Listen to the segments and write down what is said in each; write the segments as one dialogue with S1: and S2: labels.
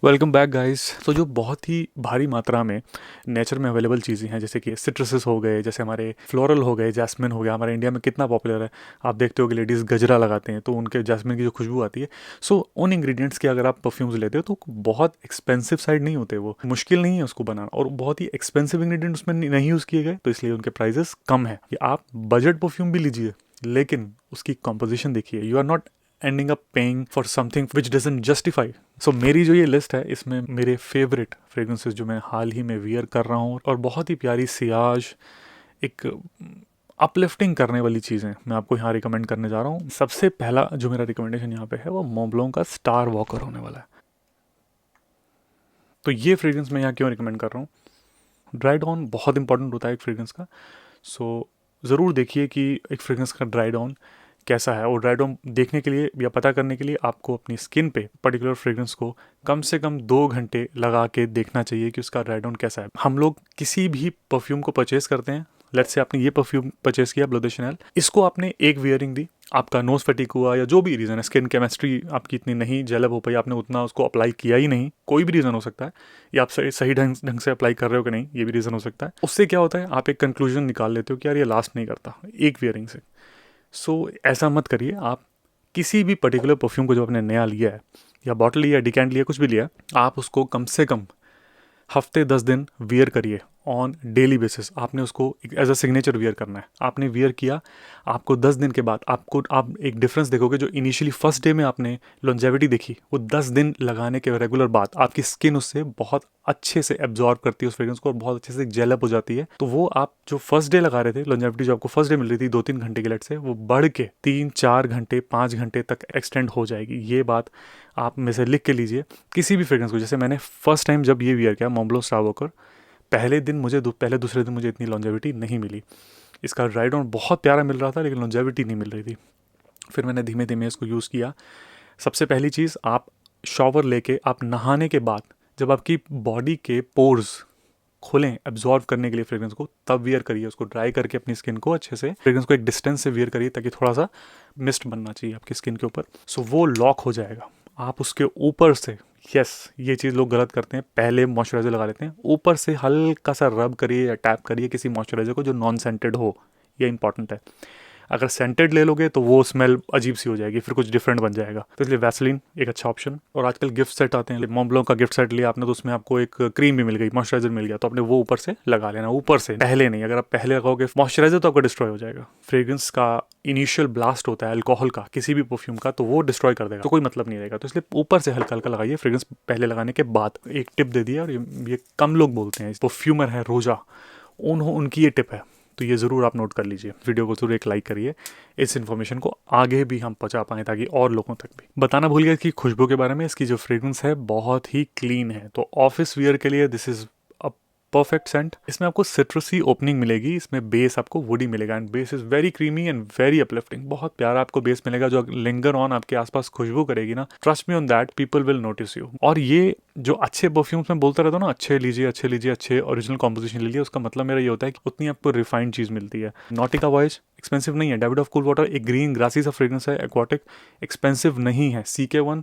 S1: Welcome back guys. तो जो बहुत ही भारी मात्रा में नेचर में अवेलेबल चीज़ें हैं, जैसे कि सिट्रसेस हो गए, जैसे हमारे फ्लोरल हो गए, जैस्मिन हो गया, हमारे इंडिया में कितना पॉपुलर है। आप देखते हो कि लेडीज़ गजरा लगाते हैं तो उनके जैस्मिन की जो खुशबू आती है। सो उन इंग्रेडिएंट्स के अगर आप परफ्यूम्स लेते हो तो बहुत एक्सपेंसिव साइड नहीं होते, वो मुश्किल नहीं है उसको बनाना, और बहुत ही एक्सपेंसिव इंग्रेडिएंट उसमें नहीं यूज़ किए गए, तो इसलिए उनके प्राइजेस कम है। कि आप बजट परफ्यूम भी लीजिए लेकिन उसकी कॉम्पोजिशन देखिए, you are not ending up paying for something which doesn't justify. So मेरी जो ये लिस्ट है इसमें मेरे फेवरेट फ्रेग्रेंसेस जो मैं हाल ही में वियर कर रहा हूँ, और बहुत ही प्यारी सियाज, एक अपलिफ्टिंग करने वाली चीज़ें मैं आपको यहाँ रिकमेंड करने जा रहा हूँ। सबसे पहला जो मेरा रिकमेंडेशन यहाँ पे है वो मोंब्लांc का स्टार वॉकर होने वाला है। तो ये फ्रेग्रेंस मैं यहाँ क्यों रिकमेंड कर रहा हूँ, ड्राई डाउन बहुत इंपॉर्टेंट होता है एक फ्रेग्रेंस का। सो ज़रूर देखिए कि एक फ्रेग्रेंस का ड्राई डाउन कैसा है, और ड्राई डाउन देखने के लिए या पता करने के लिए आपको अपनी स्किन पे पर्टिकुलर फ्रेग्रेंस को कम से कम 2 घंटे लगा के देखना चाहिए कि उसका ड्राई डाउन कैसा है। हम लोग किसी भी परफ्यूम को परचेज करते हैं, लेट्स से आपने ये परफ्यूम परचेज किया ब्लो द शैनेल, इसको आपने एक वियरिंग दी, आपका नोज फटीक हुआ या जो भी रीज़न है, स्किन केमिस्ट्री आपकी इतनी नहीं डेवलप हो पाई, आपने उतना उसको अप्लाई किया ही नहीं, कोई भी रीज़न हो सकता है, या आप सही ढंग से अप्लाई कर रहे हो कि नहीं, ये भी रीज़न हो सकता है। उससे क्या होता है, आप एक कंक्लूजन निकाल लेते हो कि यार ये लास्ट नहीं करता एक वियरिंग से। सो ऐसा मत करिए। आप किसी भी पर्टिकुलर परफ्यूम को जो आपने नया लिया है, या बॉटल लिया, डिकेंट लिया, कुछ भी लिया, आप उसको कम से कम हफ्ते 10 दिन वियर करिए ऑन डेली बेसिस। आपने उसको एज अ सिग्नेचर वियर करना है। आपने वियर किया, आपको 10 दिन के बाद आप एक डिफरेंस देखोगे। जो इनिशियली फर्स्ट डे में आपने लॉन्जेविटी देखी, वो 10 दिन लगाने के रेगुलर बाद आपकी स्किन उससे बहुत अच्छे से एब्जॉर्ब करती है उस फ्रेग्रेंस को, और बहुत अच्छे से जेलअप हो जाती है। तो वो आप जो फर्स्ट डे लगा रहे थे, लॉन्जेविटी जो आपको फर्स्ट डे मिल रही थी 2-3 घंटे के लेट से, वो बढ़ के 3-4 घंटे 5 घंटे तक एक्सटेंड हो जाएगी। ये बात आप में से लिख के लीजिए। किसी भी फ्रेग्रेंस को, जैसे मैंने फर्स्ट टाइम जब ये वियर किया मोंब्लांc स्टार वॉकर, पहले दिन मुझे पहले दूसरे दिन मुझे इतनी लॉन्जेविटी नहीं मिली। इसका ड्राई डाउन बहुत प्यारा मिल रहा था लेकिन लॉन्जेविटी नहीं मिल रही थी। फिर मैंने धीमे धीमे इसको यूज़ किया। सबसे पहली चीज़, आप शॉवर लेके आप नहाने के बाद जब आपकी बॉडी के पोर्स खोलें एब्जॉर्व करने के लिए फ्रेग्रेंस को, तब वियर करिए। उसको ड्राई करके अपनी स्किन को अच्छे से, फ्रेग्रेंस को एक डिस्टेंस से वियर करिए ताकि थोड़ा सा मिस्ट बनना चाहिए आपकी स्किन के ऊपर। सो वो लॉक हो जाएगा। आप उसके ऊपर से, यस, ये चीज़ लोग गलत करते हैं, पहले मॉइस्चराइजर लगा लेते हैं, ऊपर से हल्का सा रब करिए या टैप करिए किसी मॉइस्चराइजर को जो नॉन सेंटेड हो। ये इंपॉर्टेंट है। अगर सेंटेड ले लोगे तो वो स्मेल अजीब सी हो जाएगी, फिर कुछ डिफरेंट बन जाएगा। तो इसलिए वैसलीन एक अच्छा ऑप्शन। और आजकल गिफ्ट सेट आते हैं, मोंब्लांc का गिफ्ट सेट लिया आपने तो उसमें आपको एक क्रीम भी मिल गई, मॉइस्चराइजर मिल गया, तो आपने वो ऊपर से लगा लेना, ऊपर से, पहले नहीं। अगर आप पहले लगाओगे मॉइस्चराइजर तो आपका डिस्ट्रॉय हो जाएगा। फ्रेग्रेंस का इनिशियल ब्लास्ट होता है अल्कोहल का किसी भी परफ्यूम का, तो वो डिस्ट्रॉय कर देगा, तो कोई मतलब नहीं रहेगा। तो इसलिए ऊपर से हल्का हल्का लगाइए फ्रेग्रेंस पहले लगाने के बाद। एक टिप दे दिया, और ये कम लोग बोलते हैं, परफ्यूमर है रोजा, उनकी ये टिप है, तो ये ज़रूर आप नोट कर लीजिए। वीडियो को ज़रूर एक लाइक करिए, इस इन्फॉर्मेशन को आगे भी हम पहुंचा पाएँ ताकि और लोगों तक भी। बताना भूल गया कि खुशबू के बारे में, इसकी जो फ्रेग्रेंस है बहुत ही क्लीन है, तो ऑफिस वियर के लिए दिस इज़ परफेक्ट सेंट। इसमें आपको सिट्रसी ओपनिंग मिलेगी, इसमें बेस आपको वुडी मिलेगा, and base is very creamy and very uplifting. बहुत प्यारा आपको बेस मिलेगा जो लिंगर ऑन आपके आसपास खुशबू करेगी ना, trust me on that, people will notice you. और ये जो अच्छे परफ्यूम्स में बोलता रहता हूँ ना, अच्छे लीजिए अच्छे लीजिए, अच्छे ओरिजिनल कॉम्पोजिशन लीजिए, उसका मतलब मेरा ये होता है कि उतनी आपको रिफाइंड चीज़ मिलती है। नॉटिका वॉयज एक्सपेंसिव नहीं है। डेविड ऑफ कूल वाटर एक ग्रीन ग्रासी सा फ्रेग्रेंस है, एक्वाटिक, एक्सपेंसिव नहीं है। CK1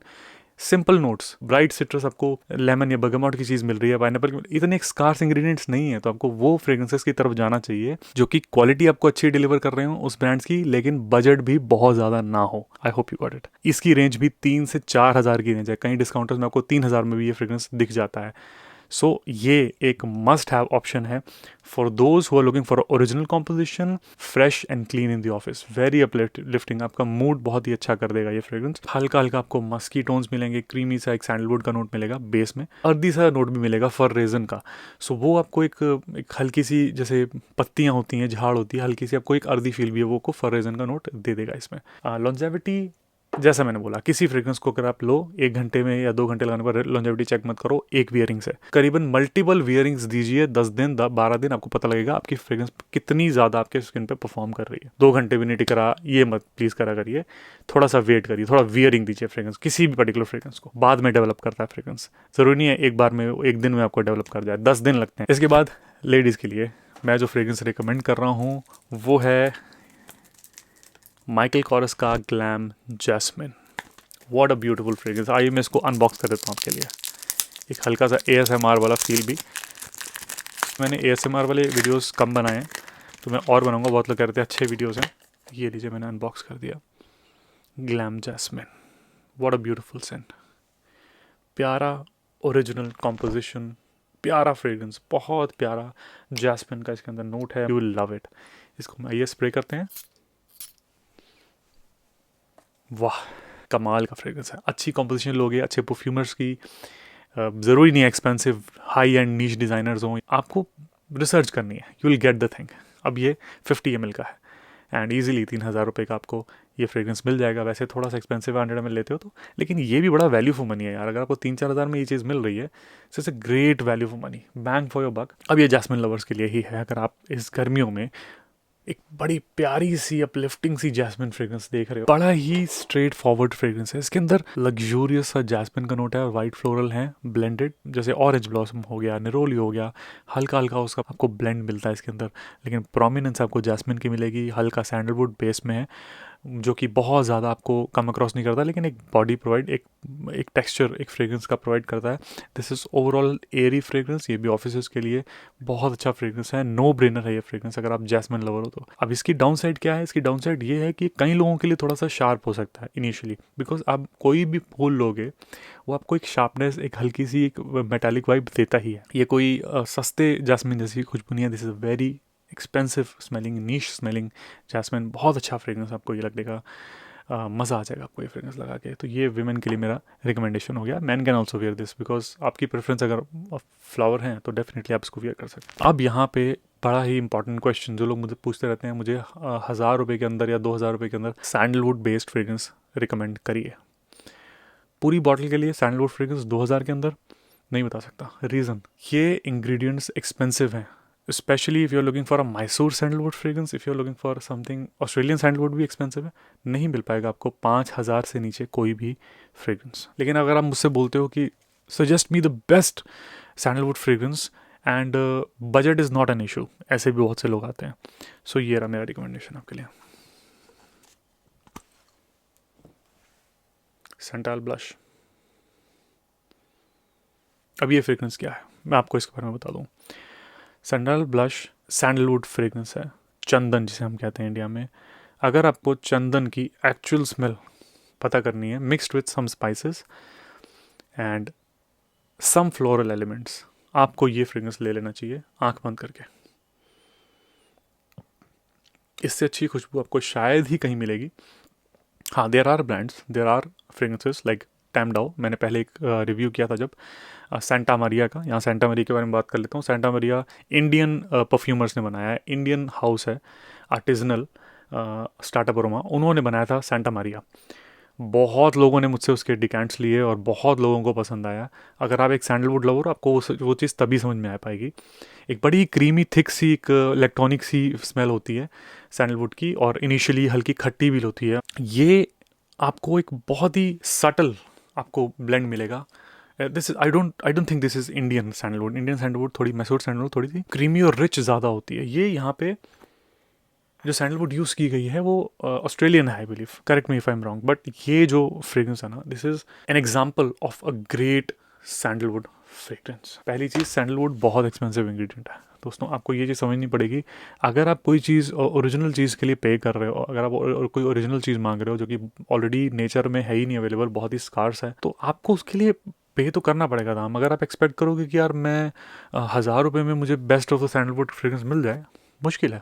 S1: simple notes, bright citrus, आपको लेमन या बर्गामोट की चीज़ मिल रही है, पाइनएप्पल की, इतने स्कार्स इंग्रेडिएंट्स नहीं है, तो आपको वो फ्रेग्रेंसेस की तरफ जाना चाहिए जो कि क्वालिटी आपको अच्छी डिलीवर कर रहे हो उस ब्रांड्स की, लेकिन बजट भी बहुत ज़्यादा ना हो। I hope you got it. इसकी रेंज भी 3 से 4 हज़ार की रेंज है, कई डिस्काउंटर्स में आपको 3 हज़ार में भी ये फ्रेग्रेंस दिख जाता है। सो ये एक मस्ट हैव ऑप्शन है for those who are looking for original composition, fresh and clean in the office, very uplifting, आपका मूड बहुत ही अच्छा कर देगा ये फ्रेग्रेंस। हल्का हल्का आपको मस्की टोन्स मिलेंगे, क्रीमी सा एक सैंडलवुड का नोट मिलेगा बेस में, अर्दी सा नोट भी मिलेगा फर रेजन का। सो वो आपको एक हल्की सी, जैसे पत्तियां होती हैं, झाड़ होती है, हल्की सी आपको एक अर्दी फील भी है, वो को फर रेजन का नोट दे देगा इसमें। लॉन्जेविटी, जैसा मैंने बोला, किसी फ्रेग्रेंस को अगर आप लो 1 घंटे में या 2 घंटे लगाने पर लॉन्जेविटी चेक मत करो एक वियरिंग से, करीबन मल्टीपल वियरिंग्स दीजिए, 10 दिन 12 दिन, आपको पता लगेगा आपकी फ्रेग्रेंस कितनी ज़्यादा आपके स्किन पे परफॉर्म कर रही है। 2 घंटे भी नहीं टिक रहा, ये मत प्लीज़ करा करिए, थोड़ा सा वेट करिए, थोड़ा वियरिंग दीजिए फ्रेग्रेंस, किसी भी पर्टिकुलर फ्रेग्रेंस को। बाद में डेवलप करता है फ्रेग्रेंस, ज़रूरी नहीं है एक बार में, एक दिन में आपको डेवलप कर जाए, 10 दिन लगते हैं। इसके बाद लेडीज़ के लिए मैं जो फ्रेग्रेंस रिकमेंड कर रहा हूँ वो है माइकल कॉरस का glam jasmine. What a beautiful fragrance. आइए मैं इसको अनबॉक्स कर देता हूँ आपके लिए। एक हल्का सा ASMR वाला फील भी। मैंने ASMR वाले वीडियोस कम बनाए हैं, तो मैं और बनाऊंगा। बहुत लोग कहते हैं अच्छे वीडियोस हैं। ये लीजिए, मैंने अनबॉक्स कर दिया। Glam jasmine, what a beautiful scent. प्यारा ओरिजिनल कॉम्पोजिशन, प्यारा फ्रेग्रेंस, बहुत प्यारा जैस्मिन का इसके अंदर नोट है। You will love it. इसको मैं ये स्प्रे करते हैं। वाह, कमाल का फ्रेग्रेंस है। अच्छी कॉम्पोजिशन लोगे, अच्छे परफ्यूमर्स की, ज़रूरी नहीं है एक्सपेंसिव हाई एंड नीच डिज़ाइनर्स हों, आपको रिसर्च करनी है, you will get the thing. अब ये 50 ml का है एंड ईजिली 3,000 रुपये का आपको ये फ्रेग्रेंस मिल जाएगा। वैसे थोड़ा सा एक्सपेंसिव 100 ml लेते हो तो, लेकिन ये भी बड़ा वैल्यू फॉर मनी है यार। अगर आपको 3-4 हज़ार में ये चीज़ मिल रही है, so it's a great value for money, bang for your buck. अब ये जैस्मिन लवर्स के लिए ही है। अगर आप इस गर्मियों में एक बड़ी प्यारी सी अपलिफ्टिंग सी जैस्मिन फ्रेग्रेंस देख रहे हो, बड़ा ही स्ट्रेट फॉरवर्ड फ्रेग्रेंस है। इसके अंदर लग्जूरियस सा जैस्मिन का नोट है और वाइट फ्लोरल है ब्लेंडेड, जैसे ऑरेंज ब्लॉसम हो गया, निरोली हो गया, हल्का हल्का उसका आपको ब्लेंड मिलता है इसके अंदर। लेकिन प्रोमिनेंस आपको जैस्मिन की मिलेगी, हल्का सैंडलवुड बेस में है, जो कि बहुत ज़्यादा आपको कम अक्रॉस नहीं करता, लेकिन एक बॉडी प्रोवाइड, एक टेक्सचर, एक फ्रेग्रेंस का प्रोवाइड करता है। This is overall Airy fragrance. ये भी ऑफिस के लिए बहुत अच्छा फ्रेग्रेंस है। नो ब्रेनर है ये फ्रेग्रेंस अगर आप जैस्मिन लवर हो तो। अब इसकी डाउन साइड क्या है? इसकी डाउन साइड ये है कि कई लोगों के लिए थोड़ा सा शार्प हो सकता है इनिशियली, बिकॉज आप कोई भी फूल लोगे वो आपको एक शार्पनेस, एक हल्की सी एक मेटालिक वाइब देता ही है। ये कोई सस्ते जैस्मिन जैसी खुशबू नहीं है। This is very expensive smelling, niche smelling jasmine. बहुत अच्छा फ्रेग्रेंस आपको ये लगेगा, मज़ा आ जाएगा आपको ये फ्रेग्रेंस लगा के। तो ये विमेन के लिए मेरा रिकमेंडेशन हो गया। Man can also wear this, because आपकी प्रेफरेंस अगर फ्लावर हैं तो डेफिनेटली आप इसको वेयर कर सकते हैं। अब यहाँ पे बड़ा ही इंपॉर्टेंट क्वेश्चन जो लोग मुझे पूछते रहते हैं, मुझे 1,000 रुपये के अंदर या 2,000 रुपये के अंदर सैंडलवुड बेस्ड फ्रेग्रेंस रिकमेंड करिए। पूरी बॉटल के लिए सैंडलवुड फ्रेग्रेंस 2,000 के अंदर नहीं बता सकता। रीज़न, ये इंग्रेडिएंट्स एक्सपेंसिव हैं, especially if you are looking for a Mysore sandalwood fragrance, if you are looking for something Australian sandalwood भी एक्सपेंसिव है, नहीं मिल पाएगा आपको 5,000 से नीचे कोई भी फ्रेग्रेंस। लेकिन अगर आप मुझसे बोलते हो कि suggest me the best sandalwood fragrance and budget is not an issue, ऐसे भी बहुत से लोग आते हैं। सो ये रहा मेरा रिकमेंडेशन आपके लिए। सेंटाल ब्लश। अब ये फ्रेग्रेंस क्या है मैं आपको इसके बारे में बता दूँ। सैंडल ब्लश सैंडलवुड फ्रेग्रेंस है, चंदन जिसे हम कहते हैं इंडिया में। अगर आपको चंदन की एक्चुअल स्मेल पता करनी है, mixed with some spices and some floral elements, आपको ये फ्रेग्रेंस ले लेना चाहिए आंख बंद करके। इससे अच्छी खुशबू आपको शायद ही कहीं मिलेगी। हाँ, there are brands, there are fragrances like Tam Dao. मैंने पहले एक रिव्यू किया था जब सेंटा मरिया का। यहाँ सेंटा मरिया के बारे में बात कर लेता हूँ। सेंटा मरिया इंडियन परफ्यूमर्स ने बनाया है, इंडियन हाउस है, आर्टिजनल स्टार्टअप अरोमा, उन्होंने बनाया था सेंटा मरिया। बहुत लोगों ने मुझसे उसके डिकेंट्स लिए और बहुत लोगों को पसंद आया। अगर आप एक सैंडलवुड लवर, आपको वो चीज़ तभी समझ में आ पाएगी। एक बड़ी क्रीमी थिक सी, एक इलेक्ट्रॉनिक सी स्मेल होती है सैंडलवुड की, और इनिशियली हल्की खट्टी भी होती है। ये आपको एक बहुत ही सटल आपको ब्लेंड मिलेगा। This I don't think this is Indian sandalwood. Indian sandalwood थोड़ी मैसूर सैंडलवुड थोड़ी सी क्रीमी और रिच ज़्यादा होती है। ये यहाँ पे जो सैंडलवुड यूज़ की गई है वो ऑस्ट्रेलियन है, I believe, correct me if I am wrong, but ये जो फ्रेग्रेंस है ना, this is an example of a great sandalwood fragrance. पहली चीज़, सैंडलवुड बहुत एक्सपेंसिव इंग्रेडिएंट है दोस्तों, आपको ये चीज़ समझनी पड़ेगी। अगर आप कोई चीज़ ओरिजिनल चीज़ के लिए पे कर रहे हो, अगर आप कोई ओरिजिनल चीज़ मांग रहे हो जो कि ऑलरेडी नेचर में है ही नहीं अवेलेबल, बहुत ही स्कार्स है, तो आपको उसके लिए पे तो करना पड़ेगा दाम। अगर आप एक्सपेक्ट करोगे कि यार मैं 1,000 रुपये में मुझे best of the sandalwood fragrance मिल जाए, मुश्किल है।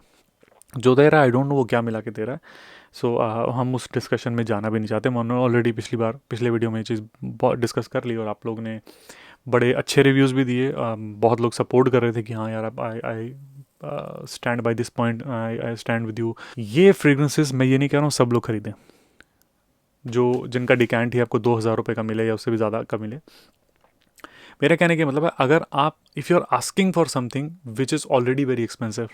S1: जो दे रहा है आई डोंट नो वो क्या मिला के दे रहा है। सो हम उस डिस्कशन में जाना भी नहीं चाहते। मैंने ऑलरेडी पिछले वीडियो में ये चीज़ बहुत डिस्कस कर ली और आप लोग ने बड़े अच्छे रिव्यूज़ भी दिए। बहुत लोग सपोर्ट कर रहे थे कि हाँ यार, अब I stand by this point, I stand with you. ये फ्रेग्रेंसेस मैं ये नहीं कह रहा हूँ सब लोग खरीदें, जो जिनका डिकेंट ही आपको 2,000 रुपये का मिले या उससे भी ज़्यादा का मिले। मेरा कहने का मतलब है, अगर आप if you are asking for something which is already very expensive,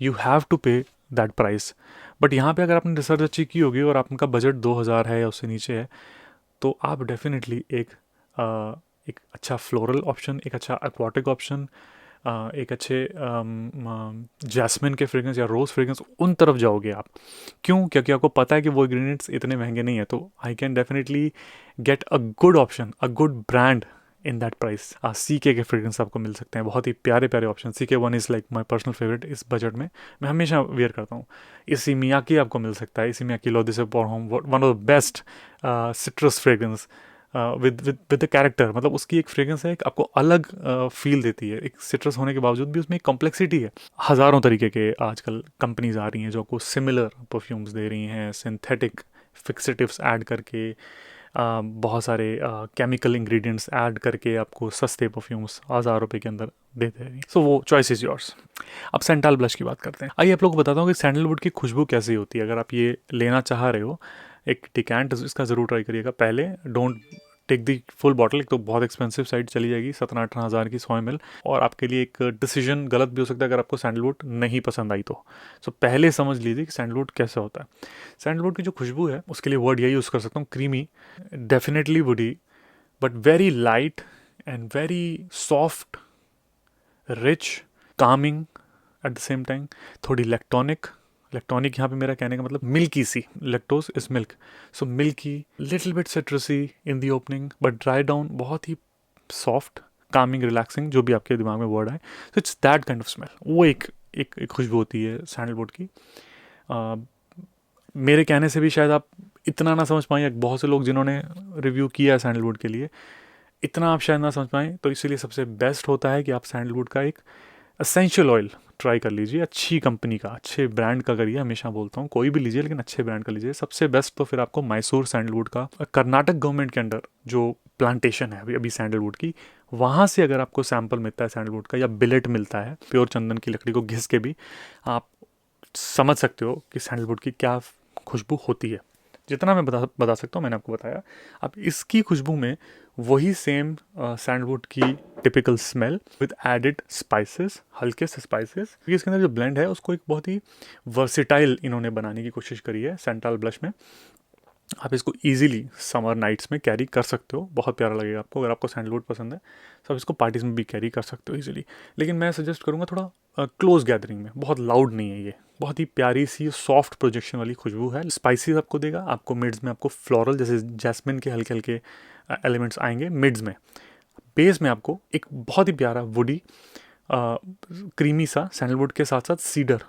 S1: you have to pay that price. But यहाँ पे अगर आपने रिसर्च अच्छी की होगी और आपका बजट 2,000 है या उससे नीचे है, तो आप डेफिनेटली एक अच्छा फ्लोरल ऑप्शन, एक अच्छा एक्वाटिक ऑप्शन, एक अच्छे जैस्मिन के फ्रेग्रेंस या रोज़ फ्रेग्रेंस, उन तरफ जाओगे आप। क्यों? क्योंकि आपको पता है कि वो इंग्रेडिएंट्स इतने महंगे नहीं है। तो I can definitely get a good option, a good brand in that price. CK के फ्रेग्रेंस आपको मिल सकते हैं, बहुत ही प्यारे प्यारे option. CK1 is like my personal favourite इस बजट में, मैं हमेशा वेयर करता हूँ। इसी मियाकी आपको मिल सकता है, Issey Miyake l'eau d'Issey pour homme, one of the best citrus fragrance with with with the character. मतलब उसकी एक फ्रेग्रेंस है, एक आपको अलग फील देती है, एक सिट्रस होने के बावजूद भी उसमें एक कॉम्प्लेक्सिटी है। हज़ारों तरीके के आजकल कंपनीज आ रही हैं जो आपको सिमिलर परफ्यूम्स दे रही हैं, सिंथेटिक फिक्सेटिव्स ऐड करके, बहुत सारे केमिकल इंग्रेडिएंट्स ऐड करके आपको सस्ते परफ्यूम्स 1000 रुपये के अंदर देते हैं। सो वो चॉइस इज़ योर्स। अब सैंटाल ब्लश की बात करते हैं। आइए आप लोग को बताता हूँ कि सैंडलवुड की खुशबू कैसी होती है। अगर आप ये लेना चाह रहे हो एक डिकैंट, इसका ज़रूर ट्राई करिएगा। पहले don't take the full bottle, एक तो बहुत एक्सपेंसिव साइड चली जाएगी 17-18 हज़ार की 100 ml, और आपके लिए एक डिसीजन गलत भी हो सकता है अगर आपको सैंडलवुड नहीं पसंद आई तो। सो पहले समझ लीजिए कि सैंडलवुड कैसा होता है। सैंडलवुड की जो खुशबू है उसके लिए वर्ड यही यूज़ कर सकता हूँ, creamy, definitely woody, but very light and very soft, rich, coming at the same time, थोड़ी लेक्टोनिक। लेक्टोनिक यहाँ पे मेरा कहने का मतलब मिल्की सी, lactose is milk, so milky, little bit citrusy in the opening, but dry down, बहुत ही सॉफ्ट, कामिंग, रिलैक्सिंग, जो भी आपके दिमाग में वर्ड आए। So it's that kind of smell. वो एक खुशबू होती है सैंडलवुड की। मेरे कहने से भी शायद आप इतना ना समझ पाएँ, बहुत से लोग जिन्होंने रिव्यू किया है सैंडलवुड के लिए, इतना आप शायद ना समझ पाएँ, तो इसीलिए सबसे बेस्ट होता है कि आप सैंडलवुड का एक एसेंशियल ऑयल ट्राई कर लीजिए, अच्छी कंपनी का, अच्छे ब्रांड का करिए। हमेशा बोलता हूँ कोई भी लीजिए लेकिन अच्छे ब्रांड का लीजिए। सबसे बेस्ट तो फिर आपको मैसूर सैंडलवुड का, कर्नाटक गवर्नमेंट के अंडर जो प्लांटेशन है अभी सैंडलवुड की, वहाँ से अगर आपको सैंपल मिलता है सैंडलवुड का, या बिलेट मिलता है प्योर चंदन की लकड़ी को घिस के भी, आप समझ सकते हो कि सैंडलवुड की क्या खुशबू होती है। जितना मैं बता सकता हूँ मैंने आपको बताया। अब इसकी खुशबू में वही सेम सैंडलवुड की typical smell with added spices, हल्के से स्पाइसेस, क्योंकि इसके अंदर जो ब्लेंड है उसको एक बहुत ही वर्सिटाइल इन्होंने बनाने की कोशिश करी है सैंटाल ब्लश में। आप इसको इजीली समर नाइट्स में कैरी कर सकते हो, बहुत प्यारा लगेगा आपको। अगर आपको सैंडलवुड पसंद है तो आप इसको पार्टीज में भी कैरी कर सकते हो इजीली। लेकिन मैं सजेस्ट करूँगा थोड़ा क्लोज गैदरिंग में, बहुत लाउड नहीं है ये, बहुत ही प्यारी सी सॉफ्ट प्रोजेक्शन वाली खुशबू है। स्पाइसीज आपको देगा, आपको मिड्स में आपको फ्लोरल जैसे जैस्मिन के हल्के हल्के एलिमेंट्स आएंगे मिड्स में। बेस में आपको एक बहुत ही प्यारा वुडी क्रीमी सा सैंडलवुड के साथ साथ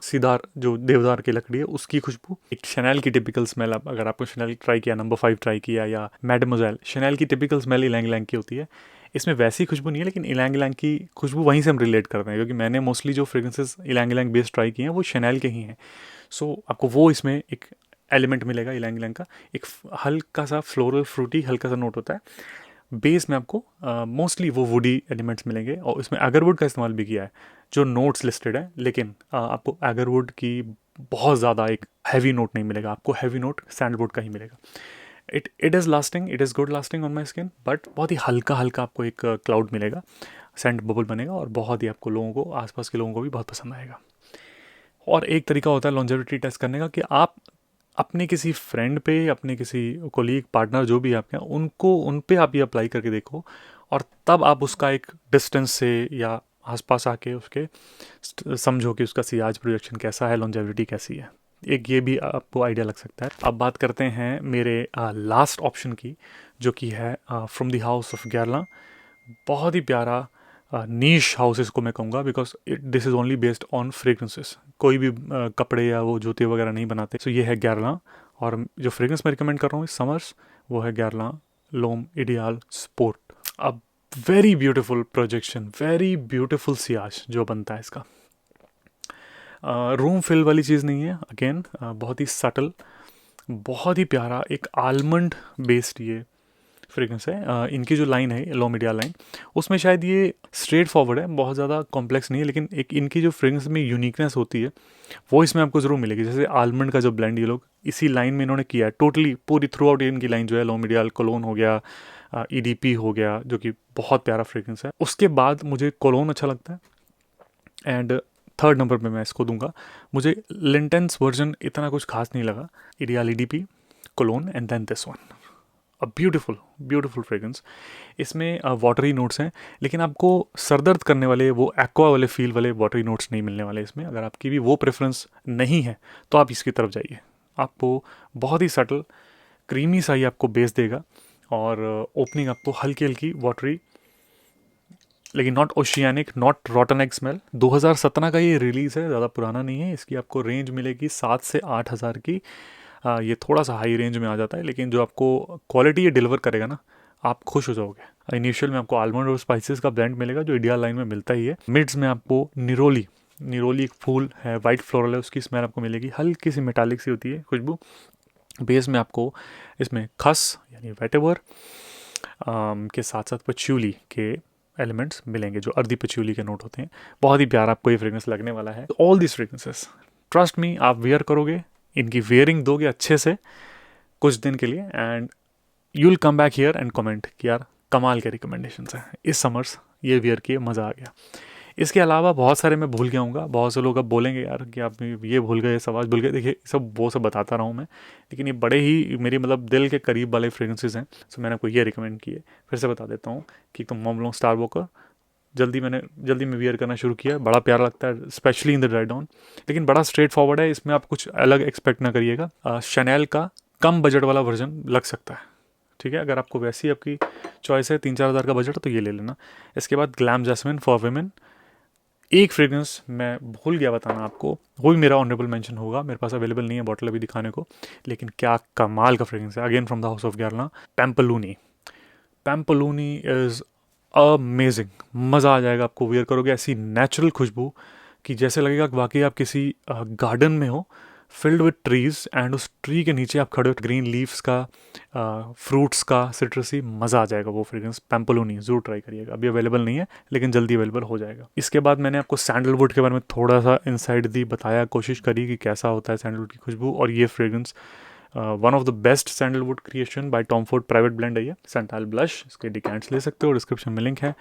S1: सीदार जो देवदार की लकड़ी है उसकी खुशबू, एक शनैल की टिपिकल स्मेल। अगर आपको शनैल ट्राई किया, नंबर 5 ट्राई किया, या मैडमोजेल, शनैल की टिपिकल स्मेल इलैंग इलैंग की होती है। इसमें वैसी खुशबू नहीं है, लेकिन इलैंग इलैंग की खुशबू वहीं से हम रिलेट करते हैं, क्योंकि मैंने मोस्टली जो फ्रेग्रेंसेस इलैंग इलैंग बेस्ड ट्राई किए हैं वो शनैल के ही हैं। सो आपको वो इसमें एक एलिमेंट मिलेगा इलैंग इलैंग का, एक हल्का सा फ्लोरल फ्रूटी हल्का सा नोट होता है। बेस में आपको मोस्टली वो वुडी एलिमेंट्स मिलेंगे, और इसमें एगरवुड का इस्तेमाल भी किया है जो नोट्स लिस्टेड है, लेकिन आपको एगरवुड की बहुत ज़्यादा एक हैवी नोट नहीं मिलेगा, आपको हैवी नोट सैंडलवुड का ही मिलेगा। It is lasting, it is good lasting on my skin, but बहुत ही हल्का हल्का आपको एक क्लाउड मिलेगा, सेंट बबल बनेगा, और बहुत ही आपको लोगों को, आसपास के लोगों को भी बहुत पसंद आएगा। और एक तरीका होता है लॉन्जेविटी टेस्ट करने का, कि आप अपने किसी फ्रेंड पे, अपने किसी कोलीग, पार्टनर, जो भी आपके हैं, उनको उन पे आप ये अप्लाई करके देखो, और तब आप उसका एक डिस्टेंस से या आसपास आके उसके समझो कि उसका सियाज प्रोजेक्शन कैसा है, लॉन्जेविटी कैसी है। एक ये भी आपको आइडिया लग सकता है। अब बात करते हैं मेरे लास्ट ऑप्शन की, जो कि है फ्रॉम द हाउस ऑफ गैरला। बहुत ही प्यारा नीश हाउस इसको मैं कहूँगा, because this is only based on fragrances. कोई भी कपड़े या वो जूते वगैरह नहीं बनाते। सो ये है गैरला, और जो फ्रेगरेंस मैं रिकमेंड कर रहा हूँ इस समर्स, वो है गैरला लोम इडियाल स्पोर्ट। अब very beautiful projection, very beautiful Ciaz जो बनता है इसका। रूम फिल वाली चीज़ नहीं है, अगेन बहुत ही सटल, बहुत ही प्यारा, एक आलमंड बेस्ड ये फ्रेगरेंस है। इनकी जो लाइन है लो मीडिया लाइन, उसमें शायद ये स्ट्रेट फॉरवर्ड है, बहुत ज़्यादा कॉम्प्लेक्स नहीं है, लेकिन एक इनकी जो फ्रेगरेंस में यूनिकनेस होती है वो इसमें आपको ज़रूर मिलेगी। जैसे आलमंड का जो ब्लेंड ये लोग इसी लाइन में इन्होंने किया है, टोटली पूरी थ्रू आउट इनकी लाइन जो है, लो मीडिया कोलोन हो गया, EDP हो गया, जो कि बहुत प्यारा फ्रेगरेंस है। उसके बाद मुझे कोलोन अच्छा लगता है, एंड थर्ड नंबर पे मैं इसको दूंगा। मुझे लिंटेंस वर्जन इतना कुछ खास नहीं लगा, इडियाल EDP, cologne, and then this one, a beautiful beautiful fragrance. इसमें वाटरी नोट्स हैं, लेकिन आपको सरदर्द करने वाले, वो एक्वा वाले फील वाले वाटरी नोट्स नहीं मिलने वाले इसमें। अगर आपकी भी वो प्रेफरेंस नहीं है तो आप इसकी तरफ जाइए। आपको बहुत ही सटल क्रीमी सा ही आपको बेस देगा, और ओपनिंग आपको हल्की हल्की वाटरी लेकिन not oceanic, not रॉटन egg smell. 2017 का ये रिलीज़ है, ज़्यादा पुराना नहीं है। इसकी आपको रेंज मिलेगी 7 से 8 हज़ार की। ये थोड़ा सा हाई रेंज में आ जाता है, लेकिन जो आपको क्वालिटी ये डिलीवर करेगा ना, आप खुश हो जाओगे। इनिशियल में आपको आलमंड और स्पाइसेस का ब्लेंड मिलेगा, जो इंडिया लाइन में मिलता ही है। मिड्स में आपको निरोली, निरोली एक फूल है, वाइट फ्लोरल है, उसकी स्मेल आपको मिलेगी, हल्की सी मेटालिक सी होती है खुशबू। बेस में आपको इसमें खस यानी वेटेवर के साथ साथ पच्यूली के एलिमेंट्स मिलेंगे, जो अर्दी पच्यूली के नोट होते हैं। बहुत ही प्यारा आपको ये फ्रेग्रेंस लगने वाला है। All this fragrances, trust me, आप वेयर करोगे, इनकी वेयरिंग दोगे अच्छे से कुछ दिन के लिए, and you will come back here and comment कि यार कमाल के रिकमेंडेशंस हैं, इस समर्स ये वियर किए मज़ा आ गया। इसके अलावा बहुत सारे मैं भूल गया हूँ। बहुत से लोग अब बोलेंगे यार कि आप ये भूल गए, सवाज भूल गए। देखिए सब वो सब बताता रहा हूँ मैं, लेकिन ये बड़े ही मेरी मतलब दिल के करीब वाले फ्रेग्रेंसेस हैं। सो मैंने आपको ये रिकमेंड किए। फिर से बता देता हूँ कि तुम मोमलोंग स्टार वॉकर जल्दी में वियर करना शुरू किया। बड़ा प्यारा लगता है, specially in the dry down, लेकिन बड़ा स्ट्रेट फॉरवर्ड है। इसमें आप कुछ अलग एक्सपेक्ट ना करिएगा। शनैल का कम बजट वाला वर्जन लग सकता है, ठीक है। अगर आपको वैसी आपकी चॉइस है, 3-4 हज़ार का बजट, तो ये ले लेना। इसके बाद ग्लैम जैस्मिन फॉर वुमेन। एक फ्रेग्रेंस मैं भूल गया बताना आपको, वो भी मेरा ऑनरेबल मेंशन होगा। मेरे पास अवेलेबल नहीं है बॉटल अभी दिखाने को, लेकिन क्या कमाल का फ्रेग्रेंस है। Again from the house of Guerlain, Pamplelune. Pamplelune is amazing. मज़ा आ जाएगा आपको, वियर करोगे ऐसी नेचुरल खुशबू कि जैसे लगेगा कि वाकई आप किसी गार्डन में हो, फिल्ड विद ट्रीज़, एंड उस ट्री के नीचे आप खड़े हो, ग्रीन लीव्स का, फ्रूट्स का, सिट्रसी, मज़ा आ जाएगा। वो फ्रेग्रेंस पैम्पलूनी ज़रूर ट्राई करिएगा। अभी अवेलेबल नहीं है, लेकिन जल्दी अवेलेबल हो जाएगा। इसके बाद मैंने आपको सैंडलवुड के बारे में थोड़ा सा इंसाइट दी, बताया, कोशिश करी कि कैसा होता है सैंडलवुड की खुशबू। और ये fragrance one of the best sandalwood creation bye Tom Ford private blend है ये, सैंटाल ब्लश। इसके डिकैंट्स ले सकते हो, डिस्क्रिप्शन में लिंक है।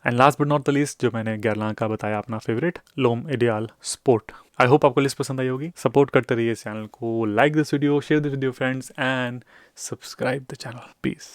S1: And last but not the list, जो मैंने गैरलान का बताया अपना favourite, l'homme ideal sport. I hope आपको लिस्ट पसंद आई होगी। सपोर्ट करते रहिए इस चैनल को, like this video, share this video friends, and subscribe the channel. Piece.